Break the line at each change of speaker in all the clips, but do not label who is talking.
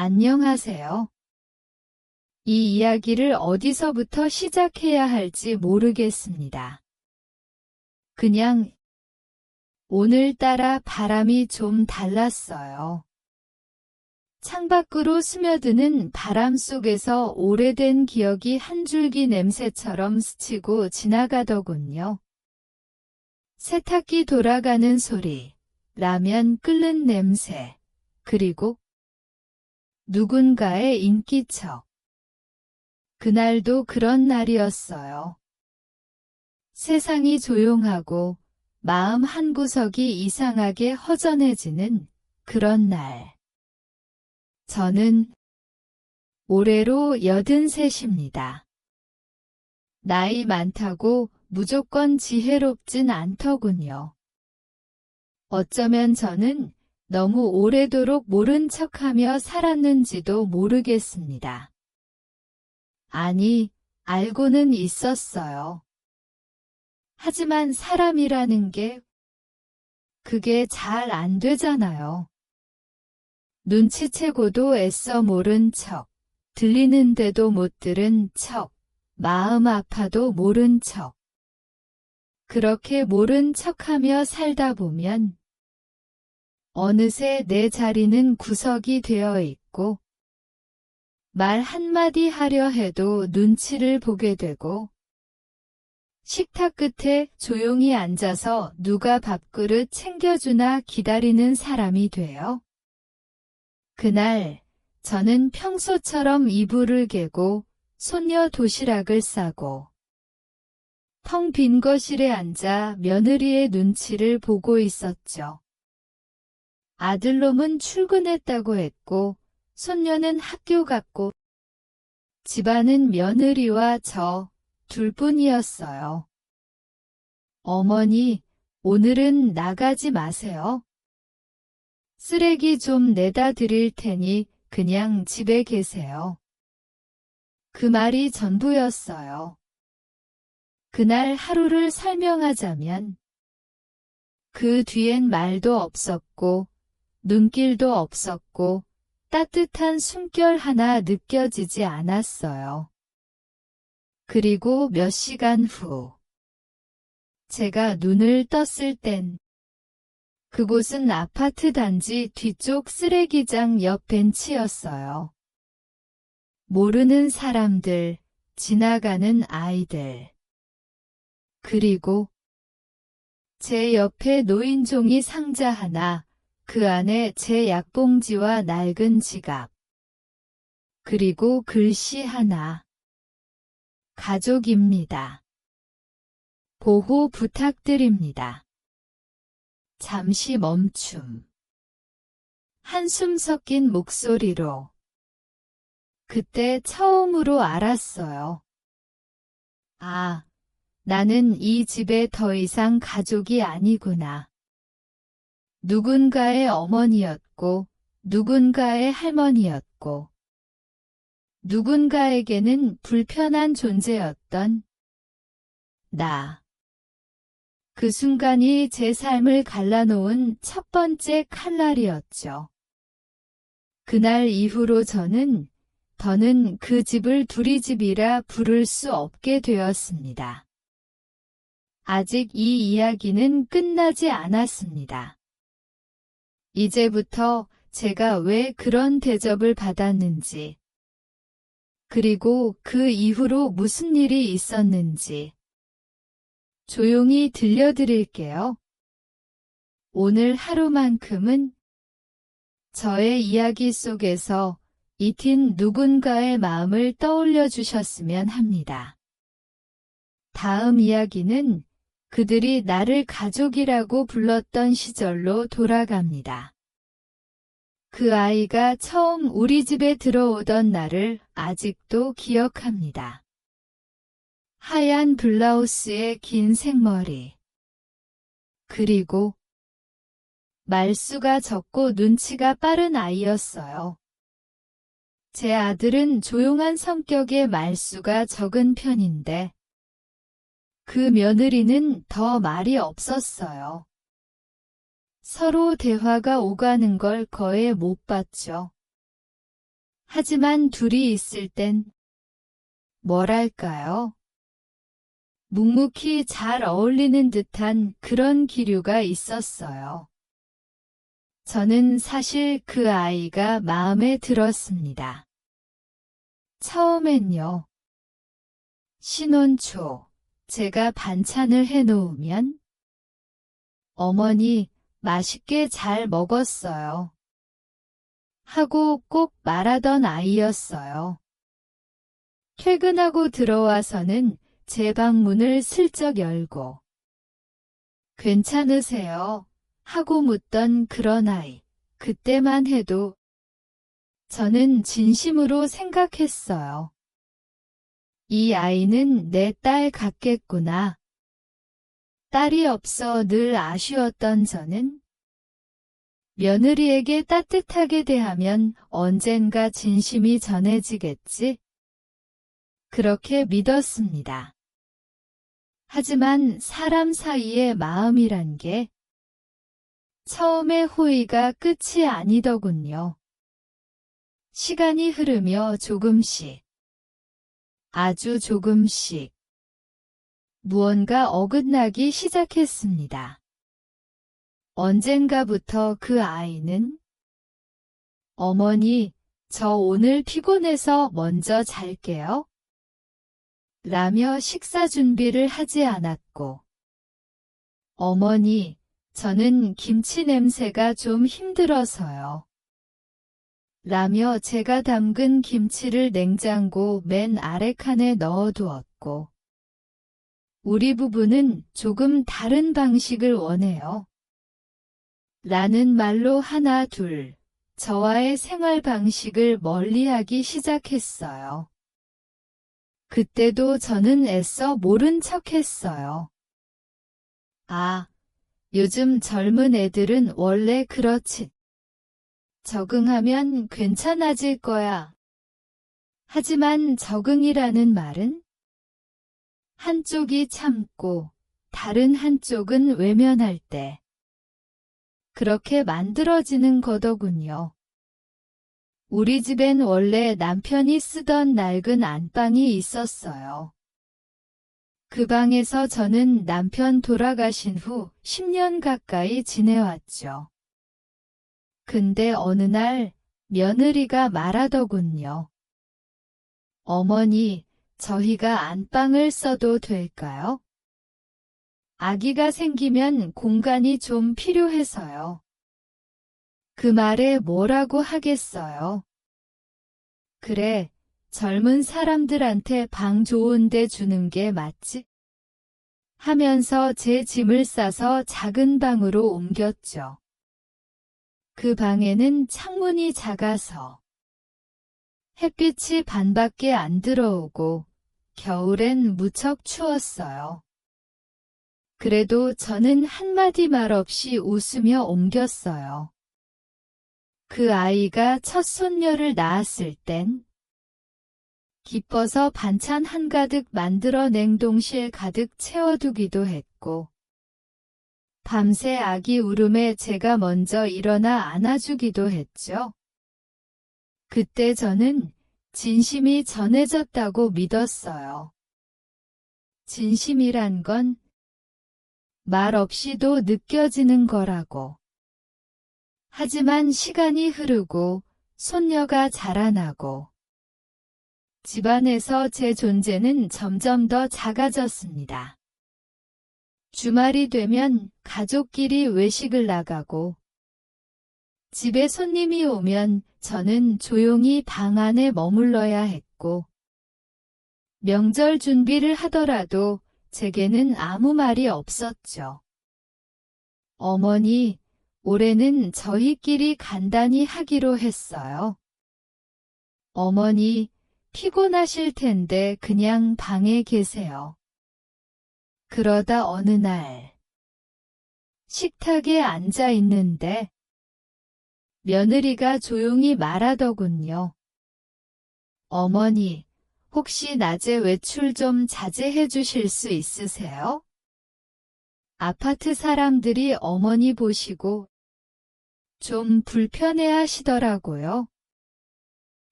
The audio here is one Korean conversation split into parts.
안녕하세요. 이 이야기를 어디서부터 시작해야 할지 모르겠습니다. 그냥 오늘따라 바람이 좀 달랐어요. 창밖으로 스며드는 바람 속에서 오래된 기억이 한 줄기 냄새처럼 스치고 지나가더군요. 세탁기 돌아가는 소리, 라면 끓는 냄새, 그리고 누군가의 인기척. 그날도 그런 날이었어요. 세상이 조용하고 마음 한구석이 이상하게 허전해지는 그런 날. 저는 올해로 83입니다. 나이 많다고 무조건 지혜롭진 않더군요. 어쩌면 저는 너무 오래도록 모른 척하며 살았는지도 모르겠습니다. 아니, 알고는 있었어요. 하지만 사람이라는 게 그게 잘 안 되잖아요. 눈치채고도 애써 모른 척, 들리는데도 못 들은 척, 마음 아파도 모른 척. 그렇게 모른 척하며 살다 보면 어느새 내 자리는 구석이 되어 있고 말 한마디 하려 해도 눈치를 보게 되고 식탁 끝에 조용히 앉아서 누가 밥그릇 챙겨주나 기다리는 사람이 돼요. 그날 저는 평소처럼 이불을 개고 손녀 도시락을 싸고 텅 빈 거실에 앉아 며느리의 눈치를 보고 있었죠. 아들놈은 출근했다고 했고 손녀는 학교 갔고 집안은 며느리와 저 둘뿐이었어요. 어머니, 오늘은 나가지 마세요. 쓰레기 좀 내다 드릴 테니 그냥 집에 계세요. 그 말이 전부였어요. 그날 하루를 설명하자면 그 뒤엔 말도 없었고 눈길도 없었고 따뜻한 숨결 하나 느껴지지 않았어요. 그리고 몇 시간 후 제가 눈을 떴을 땐 그곳은 아파트 단지 뒤쪽 쓰레기장 옆 벤치였어요. 모르는 사람들, 지나가는 아이들. 그리고 제 옆에 놓인 종이 상자 하나, 그 안에 제 약봉지와 낡은 지갑. 그리고 글씨 하나. 가족입니다. 보호 부탁드립니다. 잠시 멈춤. 한숨 섞인 목소리로. 그때 처음으로 알았어요. 아, 나는 이 집에 더 이상 가족이 아니구나. 누군가의 어머니였고, 누군가의 할머니였고, 누군가에게는 불편한 존재였던 나. 그 순간이 제 삶을 갈라놓은 첫 번째 칼날이었죠. 그날 이후로 저는 더는 그 집을 둘이 집이라 부를 수 없게 되었습니다. 아직 이 이야기는 끝나지 않았습니다. 이제부터 제가 왜 그런 대접을 받았는지, 그리고 그 이후로 무슨 일이 있었는지 조용히 들려드릴게요. 오늘 하루만큼은 저의 이야기 속에서 잊힌 누군가의 마음을 떠올려 주셨으면 합니다. 다음 이야기는 그들이 나를 가족이라고 불렀던 시절로 돌아갑니다. 그 아이가 처음 우리 집에 들어오던 날을 아직도 기억합니다. 하얀 블라우스에 긴 생머리. 그리고 말수가 적고 눈치가 빠른 아이였어요. 제 아들은 조용한 성격의 말수가 적은 편인데 그 며느리는 더 말이 없었어요. 서로 대화가 오가는 걸 거의 못 봤죠. 하지만 둘이 있을 땐 뭐랄까요? 묵묵히 잘 어울리는 듯한 그런 기류가 있었어요. 저는 사실 그 아이가 마음에 들었습니다. 처음엔요. 신혼 초 제가 반찬을 해놓으면 어머니 맛있게 잘 먹었어요. 하고 꼭 말하던 아이였어요. 퇴근하고 들어와서는 제 방문을 슬쩍 열고 괜찮으세요? 하고 묻던 그런 아이. 그때만 해도 저는 진심으로 생각했어요. 이 아이는 내 딸 같겠구나. 딸이 없어 늘 아쉬웠던 저는 며느리에게 따뜻하게 대하면 언젠가 진심이 전해지겠지? 그렇게 믿었습니다. 하지만 사람 사이의 마음이란 게 처음의 호의가 끝이 아니더군요. 시간이 흐르며 조금씩, 아주 조금씩 무언가 어긋나기 시작했습니다. 언젠가부터 그 아이는 어머니, 저 오늘 피곤해서 먼저 잘게요. 라며 식사 준비를 하지 않았고 어머니, 저는 김치 냄새가 좀 힘들어서요. 라며 제가 담근 김치를 냉장고 맨 아래 칸에 넣어두었고 우리 부부는 조금 다른 방식을 원해요. 라는 말로 하나 둘 저와의 생활 방식을 멀리하기 시작했어요. 그때도 저는 애써 모른 척했어요. 아, 요즘 젊은 애들은 원래 그렇지. 적응하면 괜찮아질 거야. 하지만 적응이라는 말은 한쪽이 참고 다른 한쪽은 외면할 때 그렇게 만들어지는 거더군요. 우리 집엔 원래 남편이 쓰던 낡은 안방이 있었어요. 그 방에서 저는 남편 돌아가신 후 10년 가까이 지내왔죠. 근데 어느 날 며느리가 말하더군요. 어머니, 저희가 안방을 써도 될까요? 아기가 생기면 공간이 좀 필요해서요. 그 말에 뭐라고 하겠어요. 그래, 젊은 사람들한테 방 좋은 데 주는 게 맞지? 하면서 제 짐을 싸서 작은 방으로 옮겼죠. 그 방에는 창문이 작아서 햇빛이 반밖에 안 들어오고 겨울엔 무척 추웠어요. 그래도 저는 한마디 말 없이 웃으며 옮겼어요. 그 아이가 첫 손녀를 낳았을 땐 기뻐서 반찬 한가득 만들어 냉동실 가득 채워두기도 했고 밤새 아기 울음에 제가 먼저 일어나 안아주기도 했죠. 그때 저는 진심이 전해졌다고 믿었어요. 진심이란 건 말 없이도 느껴지는 거라고. 하지만 시간이 흐르고 손녀가 자라나고 집안에서 제 존재는 점점 더 작아졌습니다. 주말이 되면 가족끼리 외식을 나가고 집에 손님이 오면 저는 조용히 방 안에 머물러야 했고 명절 준비를 하더라도 제게는 아무 말이 없었죠. 어머니, 올해는 저희끼리 간단히 하기로 했어요. 어머니, 피곤하실 텐데 그냥 방에 계세요. 그러다 어느 날 식탁에 앉아 있는데 며느리가 조용히 말하더군요. 어머니, 혹시 낮에 외출 좀 자제해 주실 수 있으세요? 아파트 사람들이 어머니 보시고 좀 불편해 하시더라고요.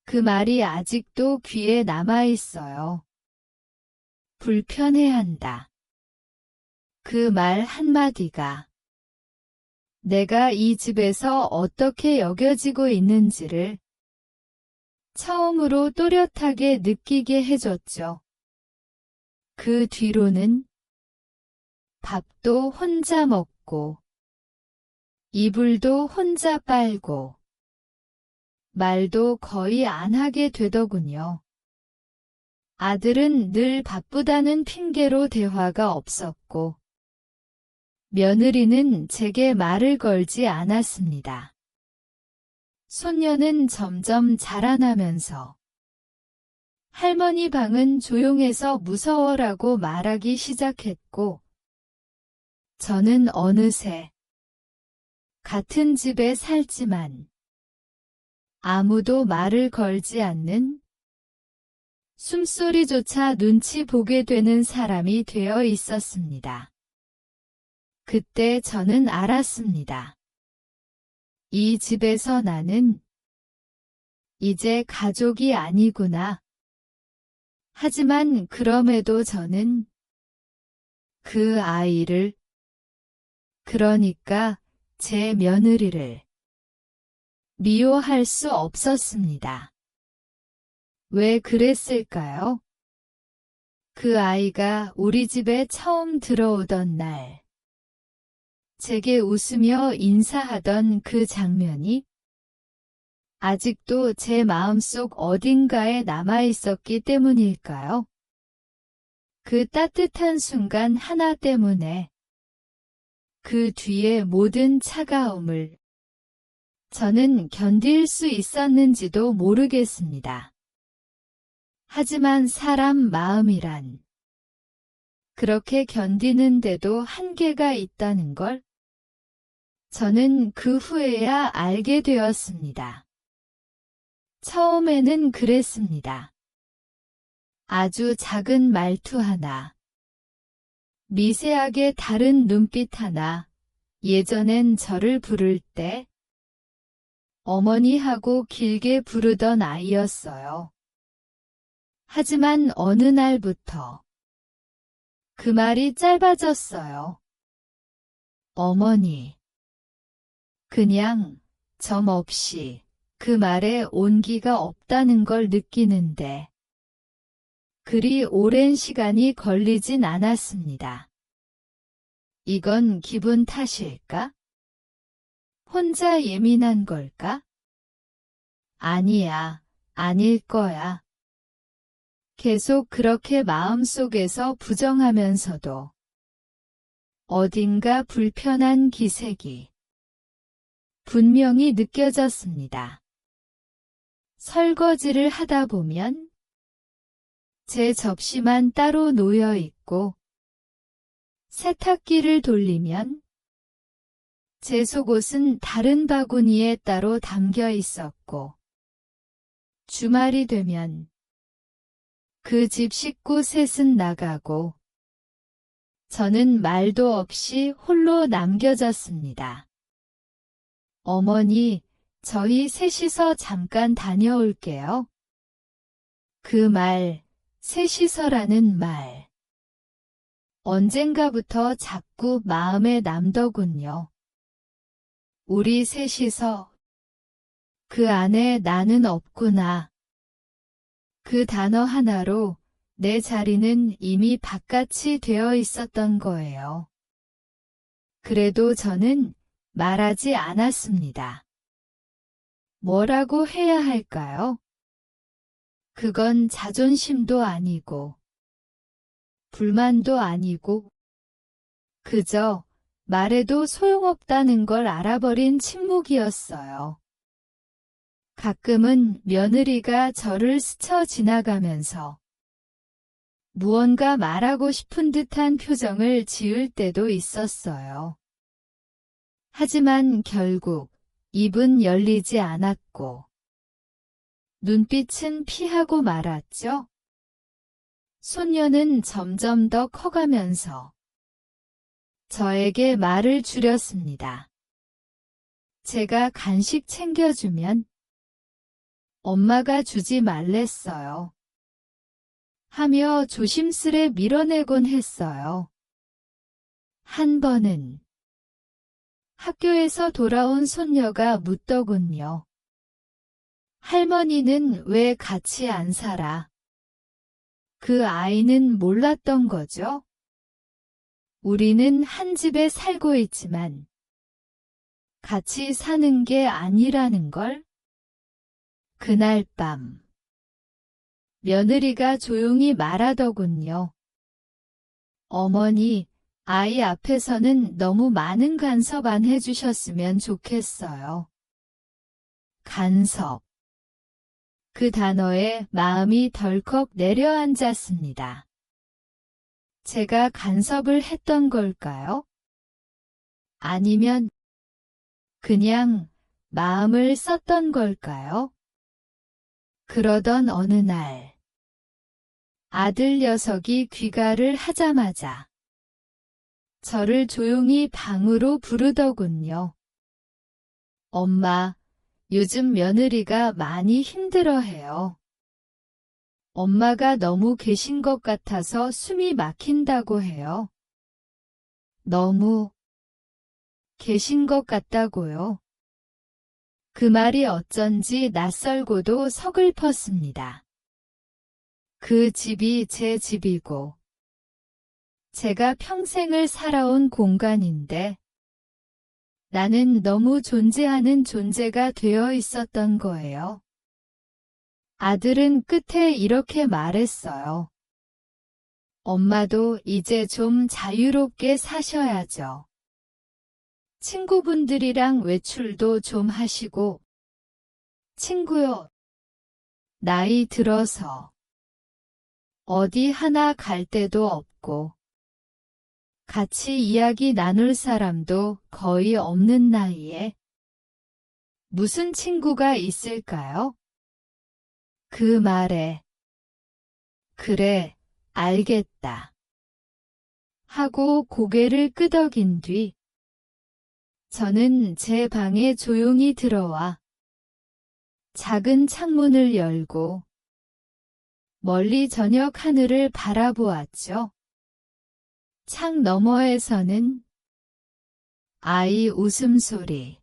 그 말이 아직도 귀에 남아 있어요. 불편해한다. 그 말 한마디가 내가 이 집에서 어떻게 여겨지고 있는지를 처음으로 또렷하게 느끼게 해줬죠. 그 뒤로는 밥도 혼자 먹고 이불도 혼자 빨고 말도 거의 안 하게 되더군요. 아들은 늘 바쁘다는 핑계로 대화가 없었고 며느리는 제게 말을 걸지 않았습니다. 손녀는 점점 자라나면서 할머니 방은 조용해서 무서워라고 말하기 시작했고 저는 어느새 같은 집에 살지만 아무도 말을 걸지 않는 숨소리조차 눈치 보게 되는 사람이 되어 있었습니다. 그때 저는 알았습니다. 이 집에서 나는 이제 가족이 아니구나. 하지만 그럼에도 저는 그 아이를, 그러니까 제 며느리를 미워할 수 없었습니다. 왜 그랬을까요? 그 아이가 우리 집에 처음 들어오던 날, 제게 웃으며 인사하던 그 장면이 아직도 제 마음속 어딘가에 남아있었기 때문일까요? 그 따뜻한 순간 하나 때문에 그 뒤에 모든 차가움을 저는 견딜 수 있었는지도 모르겠습니다. 하지만 사람 마음이란 그렇게 견디는데도 한계가 있다는 걸 저는 그 후에야 알게 되었습니다. 처음에는 그랬습니다. 아주 작은 말투 하나, 미세하게 다른 눈빛 하나, 예전엔 저를 부를 때 어머니 하고 길게 부르던 아이였어요. 하지만 어느 날부터 그 말이 짧아졌어요. 어머니. 그냥 점 없이 그 말에 온기가 없다는 걸 느끼는데 그리 오랜 시간이 걸리진 않았습니다. 이건 기분 탓일까? 혼자 예민한 걸까? 아니야, 아닐 거야. 계속 그렇게 마음속에서 부정하면서도 어딘가 불편한 기색이 분명히 느껴졌습니다. 설거지를 하다 보면 제 접시만 따로 놓여 있고 세탁기를 돌리면 제 속옷은 다른 바구니에 따로 담겨 있었고 주말이 되면 그 집 식구 셋은 나가고 저는 말도 없이 홀로 남겨졌습니다. 어머니, 저희 셋이서 잠깐 다녀올게요. 그 말, 셋이서라는 말. 언젠가부터 자꾸 마음에 남더군요. 우리 셋이서. 그 안에 나는 없구나. 그 단어 하나로 내 자리는 이미 바깥이 되어 있었던 거예요. 그래도 저는 말하지 않았습니다. 뭐라고 해야 할까요? 그건 자존심도 아니고 불만도 아니고 그저 말해도 소용없다는 걸 알아버린 침묵이었어요. 가끔은 며느리가 저를 스쳐 지나가면서 무언가 말하고 싶은 듯한 표정을 지을 때도 있었어요. 하지만 결국 입은 열리지 않았고 눈빛은 피하고 말았죠. 손녀는 점점 더 커가면서 저에게 말을 줄였습니다. 제가 간식 챙겨주면 엄마가 주지 말랬어요. 하며 조심스레 밀어내곤 했어요. 한 번은 학교에서 돌아온 손녀가 묻더군요. 할머니는 왜 같이 안 살아? 그 아이는 몰랐던 거죠. 우리는 한 집에 살고 있지만 같이 사는 게 아니라는 걸. 그날 밤 며느리가 조용히 말하더군요. 어머니, 아이 앞에서는 너무 많은 간섭 안 해주셨으면 좋겠어요. 간섭. 그 단어에 마음이 덜컥 내려앉았습니다. 제가 간섭을 했던 걸까요? 아니면 그냥 마음을 썼던 걸까요? 그러던 어느 날 아들 녀석이 귀가를 하자마자 저를 조용히 방으로 부르더군요. 엄마, 요즘 며느리가 많이 힘들어해요. 엄마가 너무 계신 것 같아서 숨이 막힌다고 해요. 너무 계신 것 같다고요. 그 말이 어쩐지 낯설고도 서글펐습니다. 그 집이 제 집이고 제가 평생을 살아온 공간인데 나는 너무 존재하는 존재가 되어 있었던 거예요. 아들은 끝에 이렇게 말했어요. 엄마도 이제 좀 자유롭게 사셔야죠. 친구분들이랑 외출도 좀 하시고. 친구요. 나이 들어서 어디 하나 갈 데도 없고 같이 이야기 나눌 사람도 거의 없는 나이에 무슨 친구가 있을까요? 그 말에 그래, 알겠다 하고 고개를 끄덕인 뒤 저는 제 방에 조용히 들어와 작은 창문을 열고 멀리 저녁 하늘을 바라보았죠. 창 너머에서는 아이 웃음소리,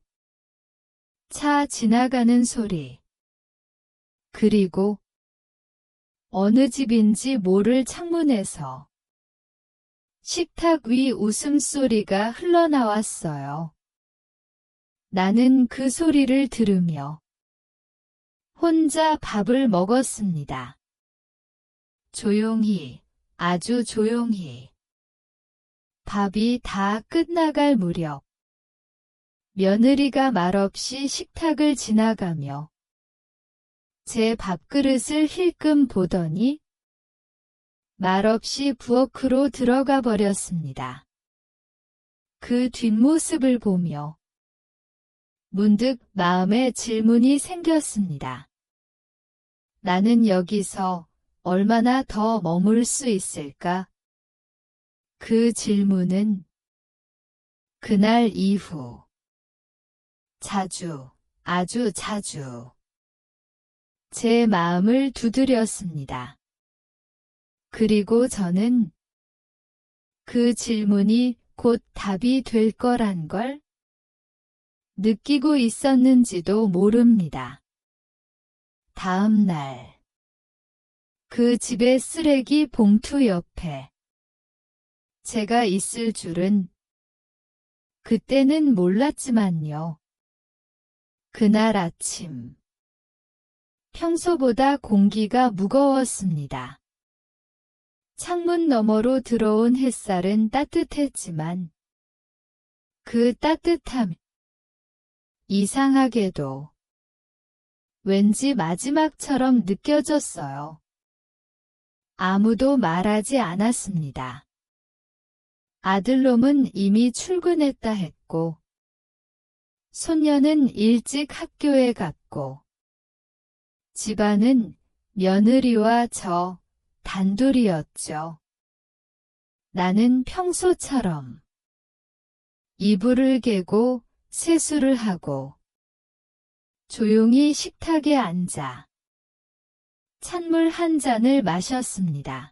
차 지나가는 소리, 그리고 어느 집인지 모를 창문에서 식탁 위 웃음소리가 흘러나왔어요. 나는 그 소리를 들으며 혼자 밥을 먹었습니다. 조용히, 아주 조용히. 밥이 다 끝나갈 무렵 며느리가 말없이 식탁을 지나가며 제 밥그릇을 힐끔 보더니 말없이 부엌으로 들어가 버렸습니다. 그 뒷모습을 보며 문득 마음에 질문이 생겼습니다. 나는 여기서 얼마나 더 머물 수 있을까? 그 질문은 그날 이후 자주, 아주 자주 제 마음을 두드렸습니다. 그리고 저는 그 질문이 곧 답이 될 거란 걸 느끼고 있었는지도 모릅니다. 다음 날 그 집의 쓰레기 봉투 옆에 제가 있을 줄은 그때는 몰랐지만요. 그날 아침 평소보다 공기가 무거웠습니다. 창문 너머로 들어온 햇살은 따뜻했지만 그 따뜻함이 이상하게도 왠지 마지막처럼 느껴졌어요. 아무도 말하지 않았습니다. 아들놈은 이미 출근했다 했고 손녀는 일찍 학교에 갔고 집안은 며느리와 저 단둘이었죠. 나는 평소처럼 이불을 개고 세수를 하고 조용히 식탁에 앉아 찬물 한 잔을 마셨습니다.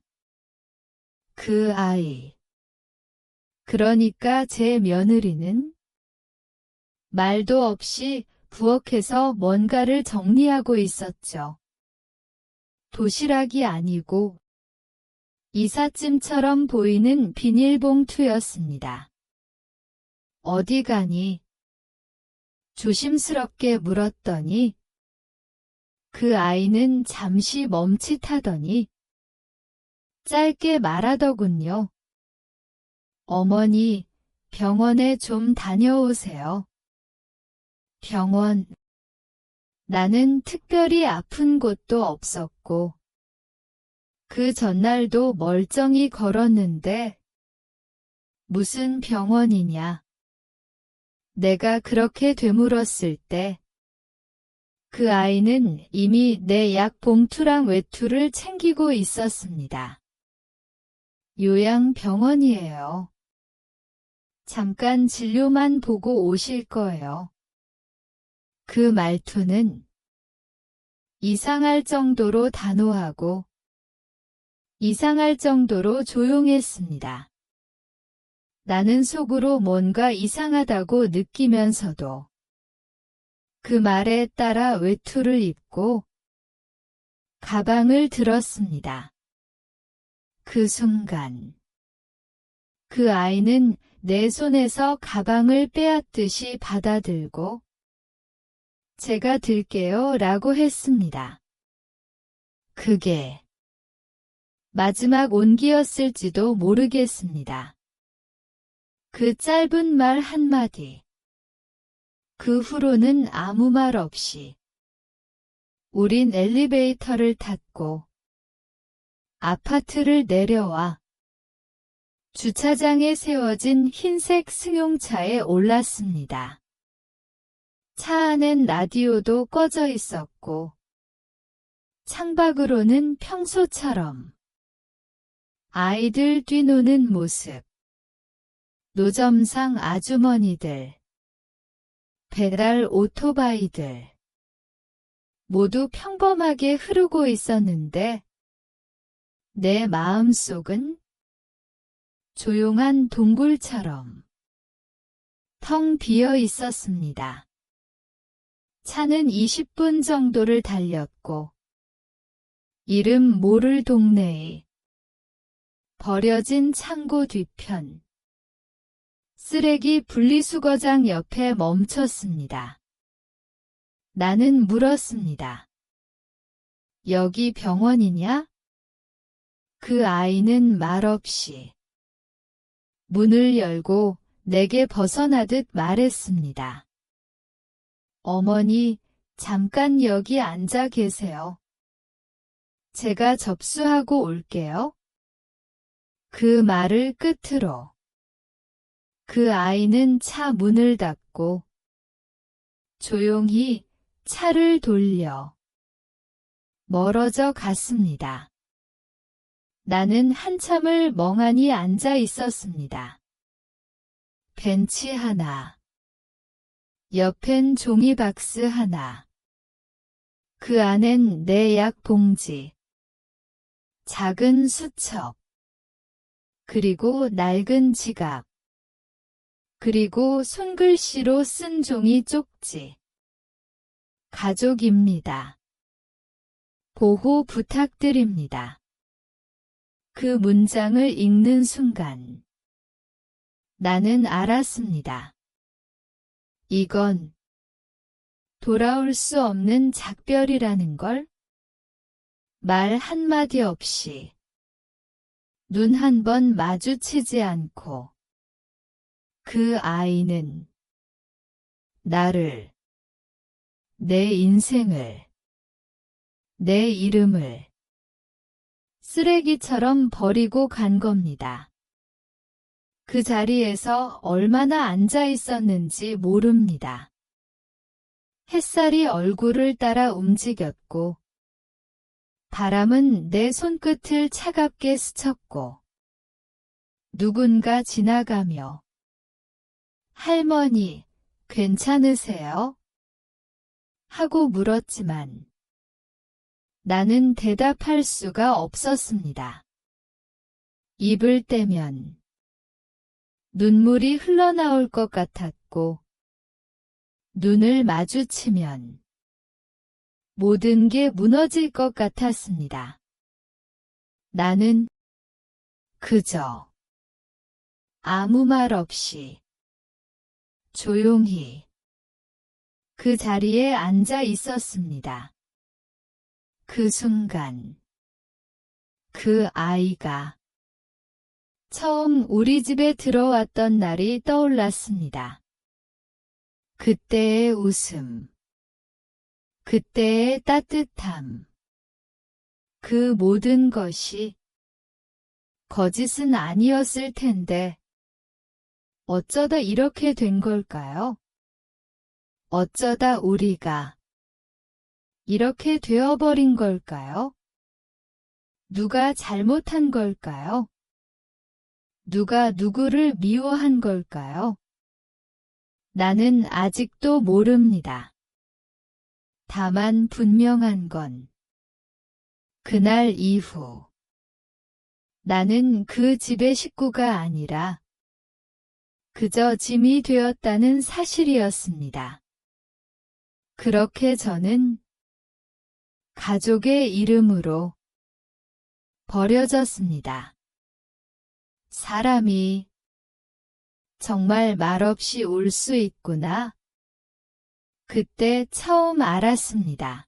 그 아이. 그러니까 제 며느리는 말도 없이 부엌에서 뭔가를 정리하고 있었죠. 도시락이 아니고 이삿짐처럼 보이는 비닐봉투였습니다. 어디 가니? 조심스럽게 물었더니 그 아이는 잠시 멈칫하더니 짧게 말하더군요. 어머니, 병원에 좀 다녀오세요. 병원. 나는 특별히 아픈 곳도 없었고 그 전날도 멀쩡히 걸었는데 무슨 병원이냐. 내가 그렇게 되물었을 때 그 아이는 이미 내 약 봉투랑 외투를 챙기고 있었습니다. 요양병원이에요. 잠깐 진료만 보고 오실 거예요. 그 말투는 이상할 정도로 단호하고 이상할 정도로 조용했습니다. 나는 속으로 뭔가 이상하다고 느끼면서도 그 말에 따라 외투를 입고 가방을 들었습니다. 그 순간 그 아이는 내 손에서 가방을 빼앗듯이 받아들고 제가 들게요 라고 했습니다. 그게 마지막 온기였을지도 모르겠습니다. 그 짧은 말 한마디. 그 후로는 아무 말 없이 우린 엘리베이터를 탔고 아파트를 내려와 주차장에 세워진 흰색 승용차에 올랐습니다. 차 안엔 라디오도 꺼져 있었고 창밖으로는 평소처럼 아이들 뛰노는 모습, 노점상 아주머니들, 배달 오토바이들 모두 평범하게 흐르고 있었는데 내 마음속은 조용한 동굴처럼 텅 비어 있었습니다. 차는 20분 정도를 달렸고 이름 모를 동네에 버려진 창고 뒤편 쓰레기 분리수거장 옆에 멈췄습니다. 나는 물었습니다. 여기 병원이냐? 그 아이는 말없이 문을 열고 내게 벗어나듯 말했습니다. 어머니, 잠깐 여기 앉아 계세요. 제가 접수하고 올게요. 그 말을 끝으로 그 아이는 차 문을 닫고 조용히 차를 돌려 멀어져 갔습니다. 나는 한참을 멍하니 앉아 있었습니다. 벤치 하나, 옆엔 종이박스 하나, 그 안엔 내 약 봉지, 작은 수첩, 그리고 낡은 지갑, 그리고 손글씨로 쓴 종이 쪽지. 가족입니다. 보호 부탁드립니다. 그 문장을 읽는 순간 나는 알았습니다. 이건 돌아올 수 없는 작별이라는 걸. 말 한마디 없이 눈 한 번 마주치지 않고 그 아이는 나를, 내 인생을, 내 이름을 쓰레기처럼 버리고 간 겁니다. 그 자리에서 얼마나 앉아 있었는지 모릅니다. 햇살이 얼굴을 따라 움직였고 바람은 내 손끝을 차갑게 스쳤고 누군가 지나가며 할머니, 괜찮으세요? 하고 물었지만 나는 대답할 수가 없었습니다. 입을 떼면 눈물이 흘러나올 것 같았고, 눈을 마주치면 모든 게 무너질 것 같았습니다. 나는 그저 아무 말 없이 조용히 그 자리에 앉아 있었습니다. 그 순간 그 아이가 처음 우리 집에 들어왔던 날이 떠올랐습니다. 그때의 웃음, 그때의 따뜻함, 그 모든 것이 거짓은 아니었을 텐데 어쩌다 이렇게 된 걸까요? 어쩌다 우리가 이렇게 되어버린 걸까요? 누가 잘못한 걸까요? 누가 누구를 미워한 걸까요? 나는 아직도 모릅니다. 다만 분명한 건 그날 이후 나는 그 집의 식구가 아니라 그저 짐이 되었다는 사실이었습니다. 그렇게 저는 가족의 이름으로 버려졌습니다. 사람이 정말 말없이 울 수 있구나. 그때 처음 알았습니다.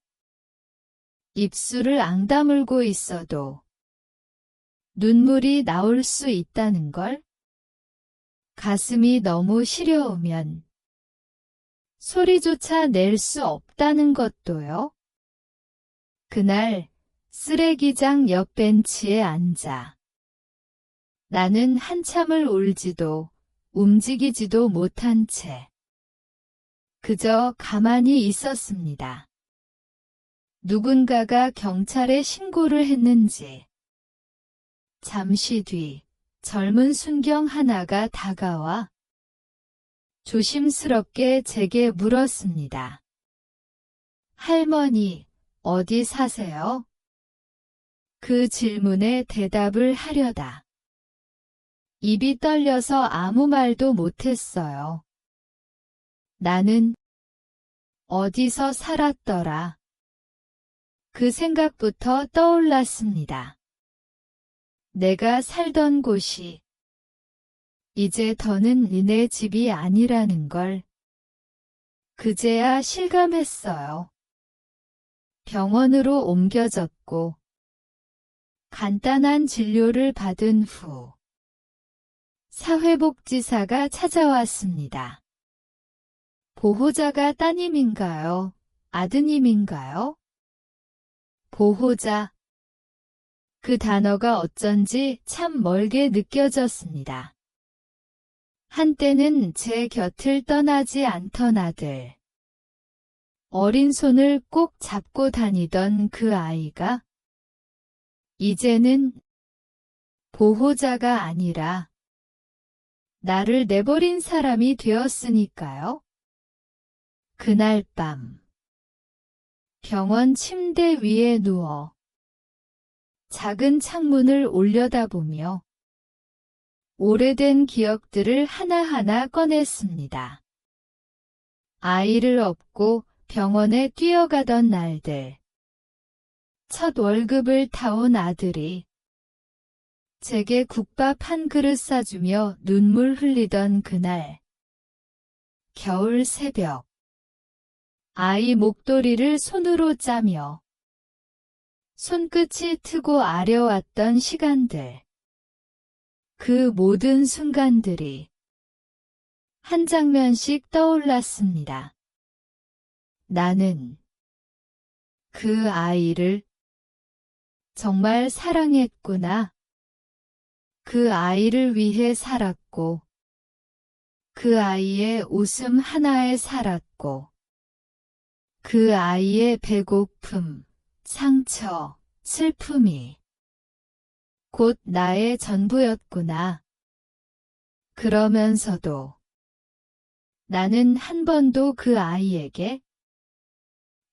입술을 앙다물고 있어도 눈물이 나올 수 있다는 걸. 가슴이 너무 시려우면 소리조차 낼 수 없다는 것도요. 그날 쓰레기장 옆 벤치에 앉아 나는 한참을 울지도 움직이지도 못한 채 그저 가만히 있었습니다. 누군가가 경찰에 신고를 했는지. 잠시 뒤 젊은 순경 하나가 다가와 조심스럽게 제게 물었습니다. 할머니, 어디 사세요? 그 질문에 대답을 하려다 입이 떨려서 아무 말도 못했어요. 나는 어디서 살았더라. 그 생각부터 떠올랐습니다. 내가 살던 곳이 이제 더는 니네 집이 아니라는 걸 그제야 실감했어요. 병원으로 옮겨졌고 간단한 진료를 받은 후 사회복지사가 찾아왔습니다. 보호자가 따님인가요? 아드님인가요? 보호자. 그 단어가 어쩐지 참 멀게 느껴졌습니다. 한때는 제 곁을 떠나지 않던 아들. 어린 손을 꼭 잡고 다니던 그 아이가 이제는 보호자가 아니라 나를 내버린 사람이 되었으니까요. 그날 밤 병원 침대 위에 누워 작은 창문을 올려다보며 오래된 기억들을 하나하나 꺼냈습니다. 아이를 업고 병원에 뛰어가던 날들. 첫 월급을 타온 아들이 제게 국밥 한 그릇 싸주며 눈물 흘리던 그날. 겨울 새벽. 아이 목도리를 손으로 짜며 손끝이 트고 아려왔던 시간들. 그 모든 순간들이 한 장면씩 떠올랐습니다. 나는 그 아이를 정말 사랑했구나. 그 아이를 위해 살았고, 그 아이의 웃음 하나에 살았고, 그 아이의 배고픔, 상처, 슬픔이 곧 나의 전부였구나. 그러면서도 나는 한 번도 그 아이에게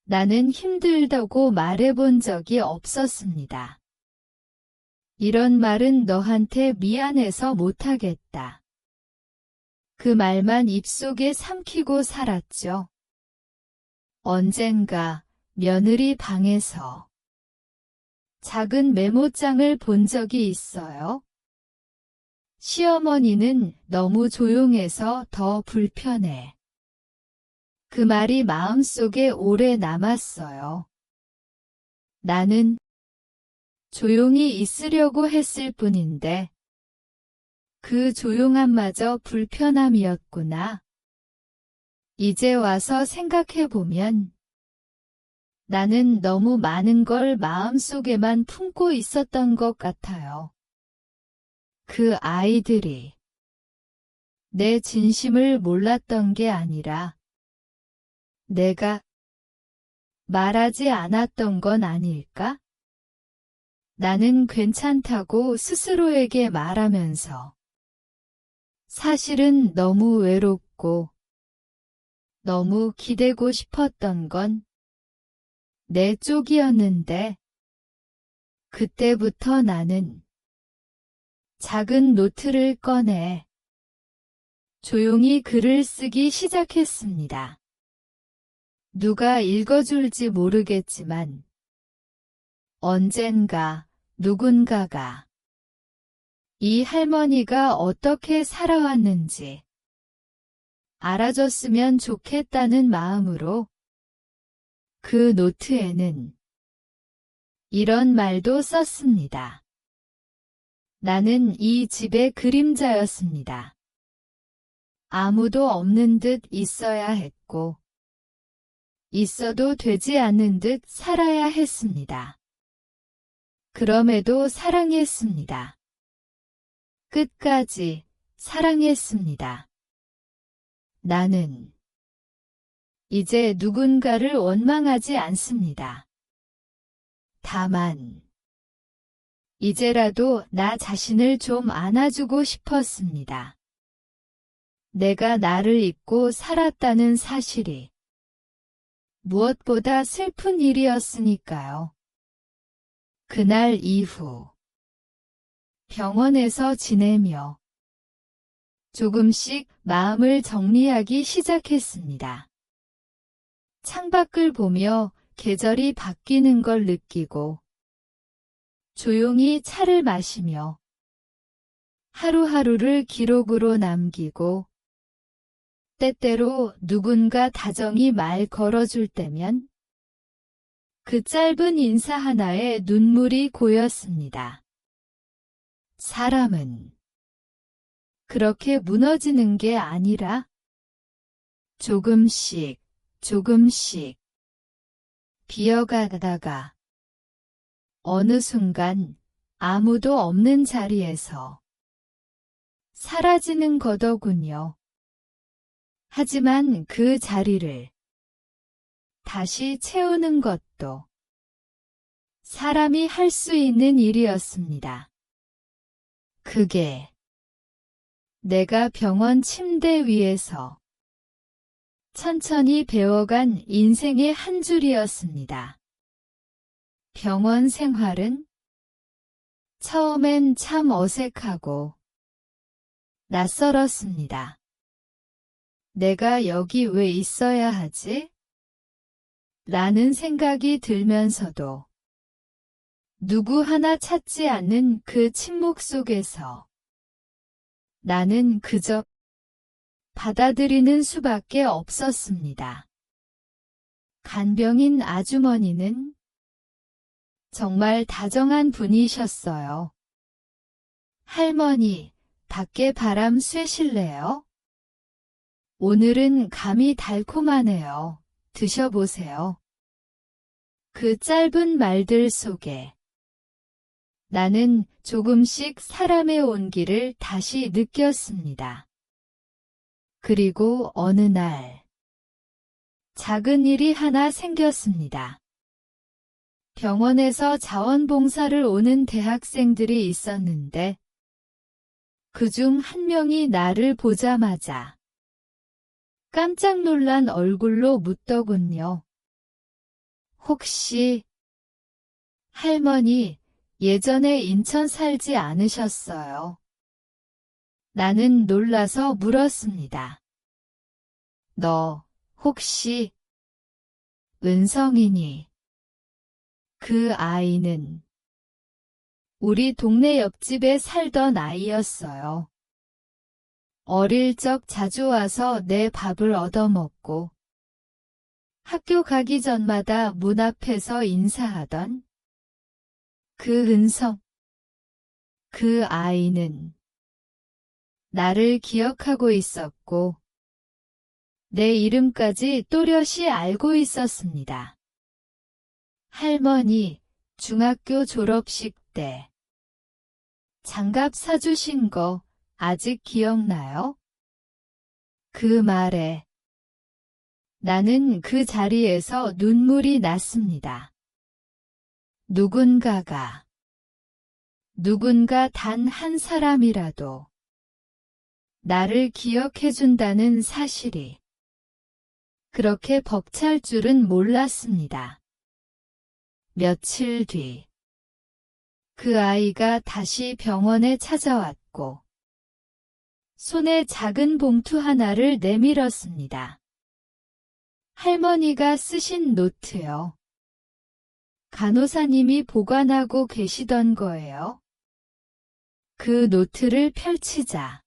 나는 힘들다고 말해본 적이 없었습니다. 이런 말은 너한테 미안해서 못하겠다. 그 말만 입속에 삼키고 살았죠. 언젠가 며느리 방에서 작은 메모장을 본 적이 있어요. 시어머니는 너무 조용해서 더 불편해. 그 말이 마음속에 오래 남았어요. 나는 조용히 있으려고 했을 뿐인데 그 조용함마저 불편함이었구나. 이제 와서 생각해보면 나는 너무 많은 걸 마음속에만 품고 있었던 것 같아요. 그 아이들이 내 진심을 몰랐던 게 아니라 내가 말하지 않았던 건 아닐까? 나는 괜찮다고 스스로에게 말하면서 사실은 너무 외롭고 너무 기대고 싶었던 건 내 쪽이었는데 그때부터 나는 작은 노트를 꺼내 조용히 글을 쓰기 시작했습니다. 누가 읽어줄지 모르겠지만 언젠가 누군가가 이 할머니가 어떻게 살아왔는지 알아줬으면 좋겠다는 마음으로 그 노트에는 이런 말도 썼습니다. 나는 이 집의 그림자였습니다. 아무도 없는 듯 있어야 했고 있어도 되지 않는 듯 살아야 했습니다. 그럼에도 사랑했습니다. 끝까지 사랑했습니다. 나는 이제 누군가를 원망하지 않습니다. 다만 이제라도 나 자신을 좀 안아주고 싶었습니다. 내가 나를 잊고 살았다는 사실이 무엇보다 슬픈 일이었으니까요. 그날 이후 병원에서 지내며 조금씩 마음을 정리하기 시작했습니다. 창밖을 보며 계절이 바뀌는 걸 느끼고 조용히 차를 마시며 하루하루를 기록으로 남기고 때때로 누군가 다정히 말 걸어줄 때면 그 짧은 인사 하나에 눈물이 고였습니다. 사람은 그렇게 무너지는 게 아니라 조금씩 조금씩 비어가다가 어느 순간 아무도 없는 자리에서 사라지는 거더군요. 하지만 그 자리를 다시 채우는 것도 사람이 할 수 있는 일이었습니다. 그게 내가 병원 침대 위에서 천천히 배워간 인생의 한 줄이었습니다. 병원 생활은 처음엔 참 어색하고 낯설었습니다. 내가 여기 왜 있어야 하지? 라는 생각이 들면서도 누구 하나 찾지 않는 그 침묵 속에서 나는 그저 받아들이는 수밖에 없었습니다. 간병인 아주머니는 정말 다정한 분이셨어요. 할머니, 밖에 바람 쐬실래요? 오늘은 감이 달콤하네요. 드셔보세요. 그 짧은 말들 속에 나는 조금씩 사람의 온기를 다시 느꼈습니다. 그리고 어느 날 작은 일이 하나 생겼습니다. 병원에서 자원봉사를 오는 대학생들이 있었는데 그중 한 명이 나를 보자마자 깜짝 놀란 얼굴로 묻더군요. 혹시 할머니 예전에 인천 살지 않으셨어요? 나는 놀라서 물었습니다. 너 혹시 은성이니? 그 아이는 우리 동네 옆집에 살던 아이였어요. 어릴 적 자주 와서 내 밥을 얻어먹고 학교 가기 전마다 문 앞에서 인사하던 그 은성. 그 아이는 나를 기억하고 있었고 내 이름까지 또렷이 알고 있었습니다. 할머니, 중학교 졸업식 때 장갑 사주신 거 아직 기억나요? 그 말에 나는 그 자리에서 눈물이 났습니다. 누군가 단 한 사람이라도 나를 기억해준다는 사실이 그렇게 벅찰 줄은 몰랐습니다. 며칠 뒤, 그 아이가 다시 병원에 찾아왔고, 손에 작은 봉투 하나를 내밀었습니다. 할머니가 쓰신 노트요. 간호사님이 보관하고 계시던 거예요. 그 노트를 펼치자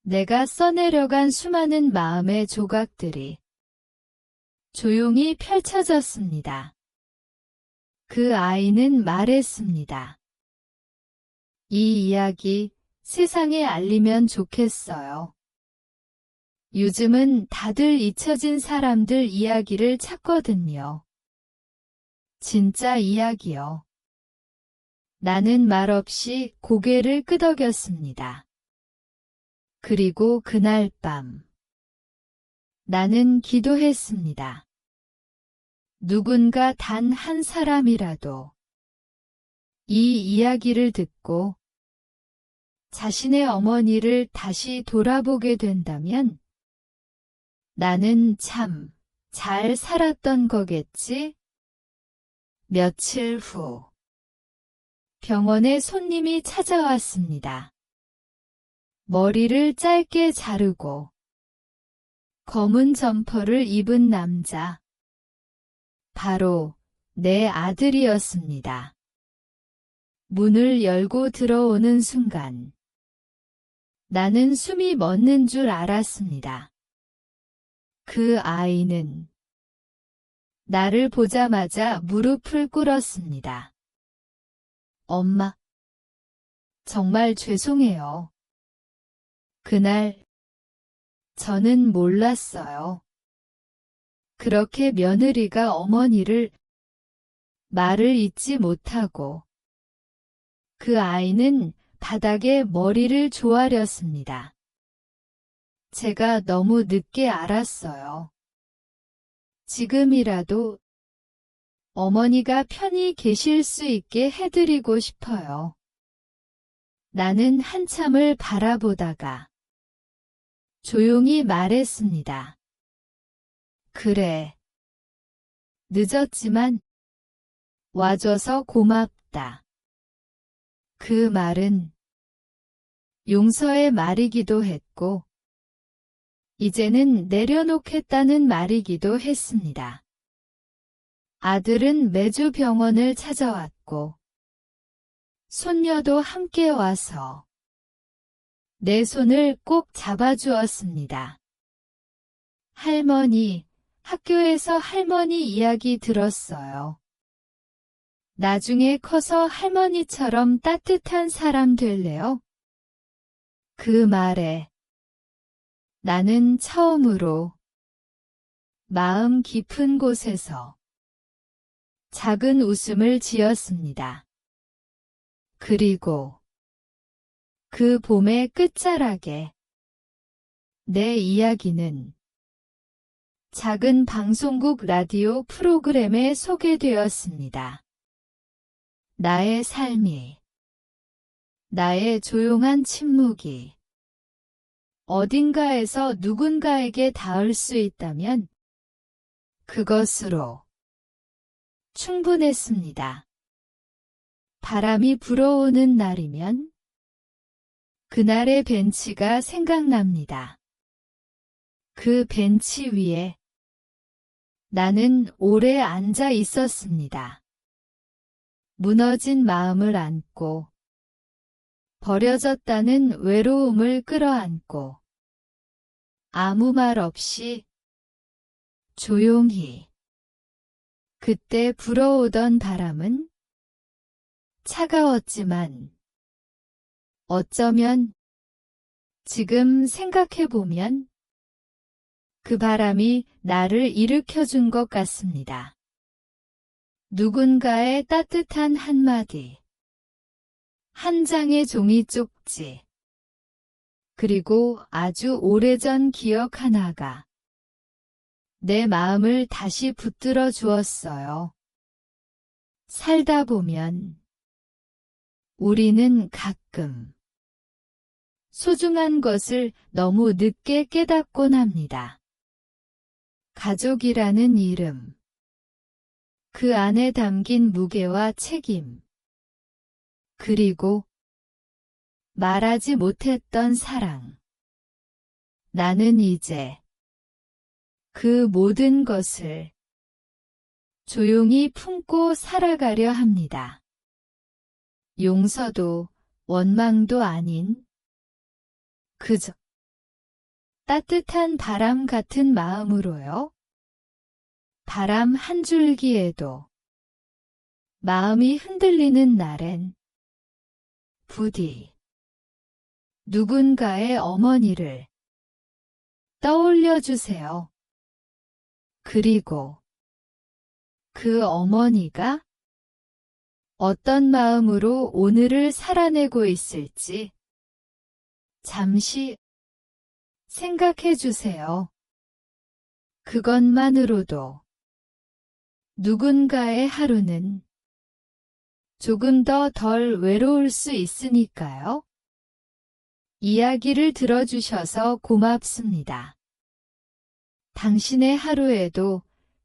내가 써내려간 수많은 마음의 조각들이 조용히 펼쳐졌습니다. 그 아이는 말했습니다. 이 이야기 세상에 알리면 좋겠어요. 요즘은 다들 잊혀진 사람들 이야기를 찾거든요. 진짜 이야기요. 나는 말없이 고개를 끄덕였습니다. 그리고 그날 밤 나는 기도했습니다. 누군가 단 한 사람이라도 이 이야기를 듣고 자신의 어머니를 다시 돌아보게 된다면 나는 참 잘 살았던 거겠지? 며칠 후 병원에 손님이 찾아왔습니다. 머리를 짧게 자르고 검은 점퍼를 입은 남자. 바로 내 아들이었습니다. 문을 열고 들어오는 순간 나는 숨이 멎는 줄 알았습니다. 그 아이는 나를 보자마자 무릎을 꿇었습니다. 엄마, 정말 죄송해요. 그날 저는 몰랐어요. 그렇게 며느리가 어머니를 말을 잇지 못하고 그 아이는 바닥에 머리를 조아렸습니다. 제가 너무 늦게 알았어요. 지금이라도 어머니가 편히 계실 수 있게 해드리고 싶어요. 나는 한참을 바라보다가 조용히 말했습니다. 그래. 늦었지만 와줘서 고맙다. 그 말은 용서의 말이기도 했고 이제는 내려놓겠다는 말이기도 했습니다. 아들은 매주 병원을 찾아왔고 손녀도 함께 와서 내 손을 꼭 잡아주었습니다. 할머니, 학교에서 할머니 이야기 들었어요. 나중에 커서 할머니처럼 따뜻한 사람 될래요? 그 말에 나는 처음으로 마음 깊은 곳에서 작은 웃음을 지었습니다. 그리고 그 봄의 끝자락에 내 이야기는 작은 방송국 라디오 프로그램에 소개되었습니다. 나의 삶이, 나의 조용한 침묵이 어딘가에서 누군가에게 닿을 수 있다면 그것으로 충분했습니다. 바람이 불어오는 날이면 그날의 벤치가 생각납니다. 그 벤치 위에 나는 오래 앉아 있었습니다. 무너진 마음을 안고 버려졌다는 외로움을 끌어안고 아무 말 없이 조용히. 그때 불어오던 바람은 차가웠지만 어쩌면 지금 생각해보면 그 바람이 나를 일으켜준 것 같습니다. 누군가의 따뜻한 한마디, 한 장의 종이 쪽지, 그리고 아주 오래전 기억 하나가 내 마음을 다시 붙들어 주었어요. 살다 보면 우리는 가끔 소중한 것을 너무 늦게 깨닫곤 합니다. 가족이라는 이름, 그 안에 담긴 무게와 책임, 그리고 말하지 못했던 사랑. 나는 이제 그 모든 것을 조용히 품고 살아가려 합니다. 용서도 원망도 아닌 그저 따뜻한 바람 같은 마음으로요. 바람 한 줄기에도 마음이 흔들리는 날엔 부디 누군가의 어머니를 떠올려 주세요. 그리고 그 어머니가 어떤 마음으로 오늘을 살아내고 있을지 잠시 생각해 주세요. 그것만으로도 누군가의 하루는 조금 더 덜 외로울 수 있으니까요. 이야기를 들어주셔서 고맙습니다. 당신의 하루에도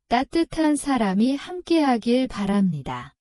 따뜻한 사람이 함께하길 바랍니다.